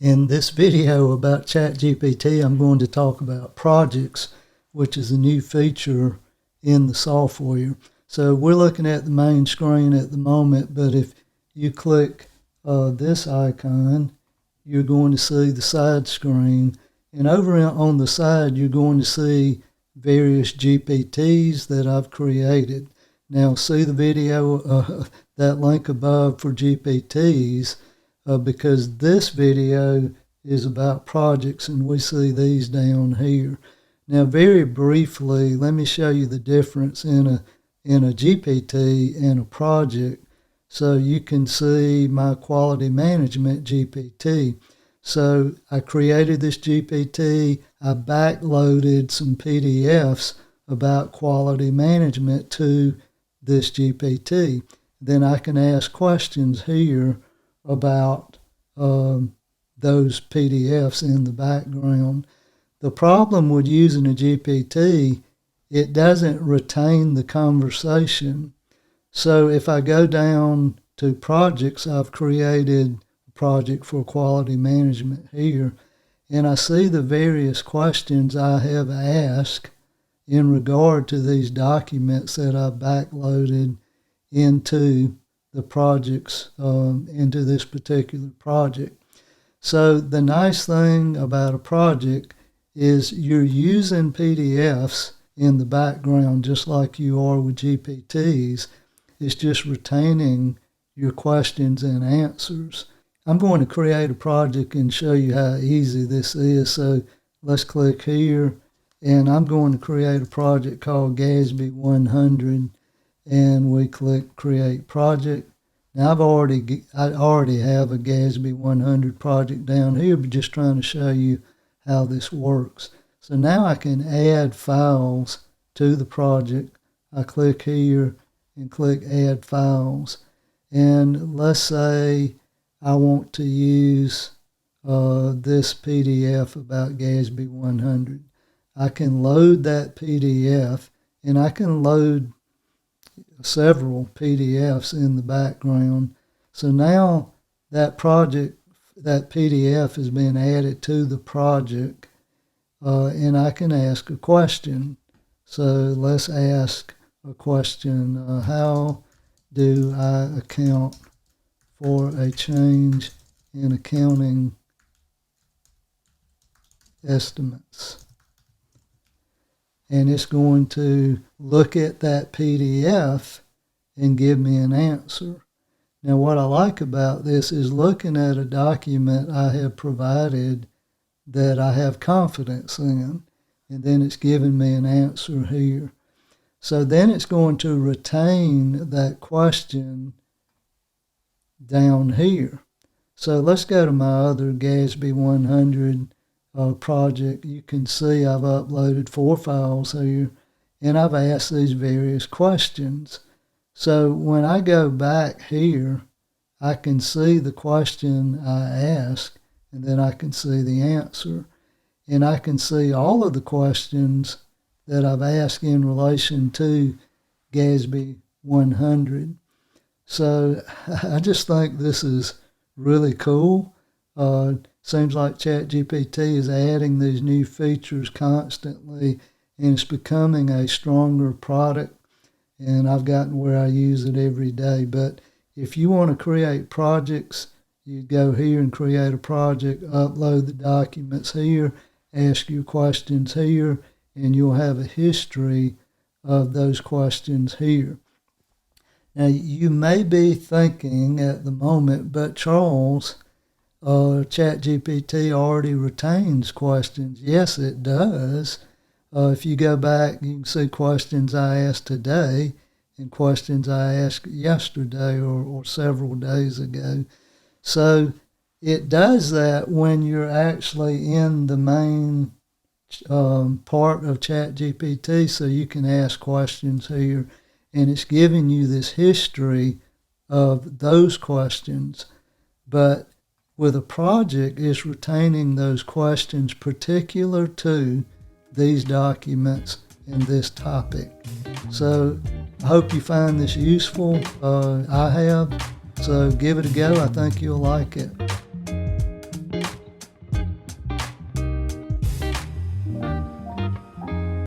In this video about ChatGPT, I'm going to talk about projects, which is a new feature in the software. So we're looking at the main screen at the moment, but if you click this icon, you're going to see the side screen. And over on the side, you're going to see various GPTs that I've created. Now, see the video, that link above for GPTs, because this video is about projects, and we see these down here. Now, very briefly, let me show you the difference in a GPT and a project, so you can see my quality management GPT. So I created this GPT, I backloaded some PDFs about quality management to this GPT. Then I can ask questions here about those PDFs in the background. The problem with using a GPT, it doesn't retain the conversation. So if I go down to projects, I've created a project for quality management here, and I see the various questions I have asked in regard to these documents that I've backloaded into the projects, into this particular project. So the nice thing about a project is you're using PDFs in the background just like you are with GPTs. It's just retaining your questions and answers. I'm going to create a project and show you how easy this is. So let's click here, and I'm going to create a project called GASB 100, and we click Create Project. Now I already have a GASB 100 project down here, but just trying to show you how this works. So now I can add files to the project. I click here and click Add Files. And let's say I want to use this PDF about GASB 100. I can load that PDF, and I can load several PDFs in the background. So now that PDF has been added to the project, and I can ask a question. So let's ask a question. How do I account for a change in accounting estimates? And it's going to look at that PDF and give me an answer. Now, what I like about this is looking at a document I have provided that I have confidence in, and then it's giving me an answer here. So then it's going to retain that question down here. So let's go to my other GASB 100 project. You can see I've uploaded 4 files here, and I've asked these various questions. So when I go back here, I can see the question I asked, and then I can see the answer. And I can see all of the questions that I've asked in relation to GASB 100. So I just think this is really cool. Seems like ChatGPT is adding these new features constantly, and it's becoming a stronger product, and I've gotten where I use it every day. But if you want to create projects, you go here and create a project, upload the documents here, ask your questions here, and you'll have a history of those questions here. Now, you may be thinking at the moment, but Charles, ChatGPT already retains questions. Yes, it does. If you go back, you can see questions I asked today and questions I asked yesterday or several days ago. So it does that when you're actually in the main part of ChatGPT, so you can ask questions here, and it's giving you this history of those questions. But with a project, it's retaining those questions particular to these documents and this topic. So I hope you find this useful. I have. So give it a go. I think you'll like it.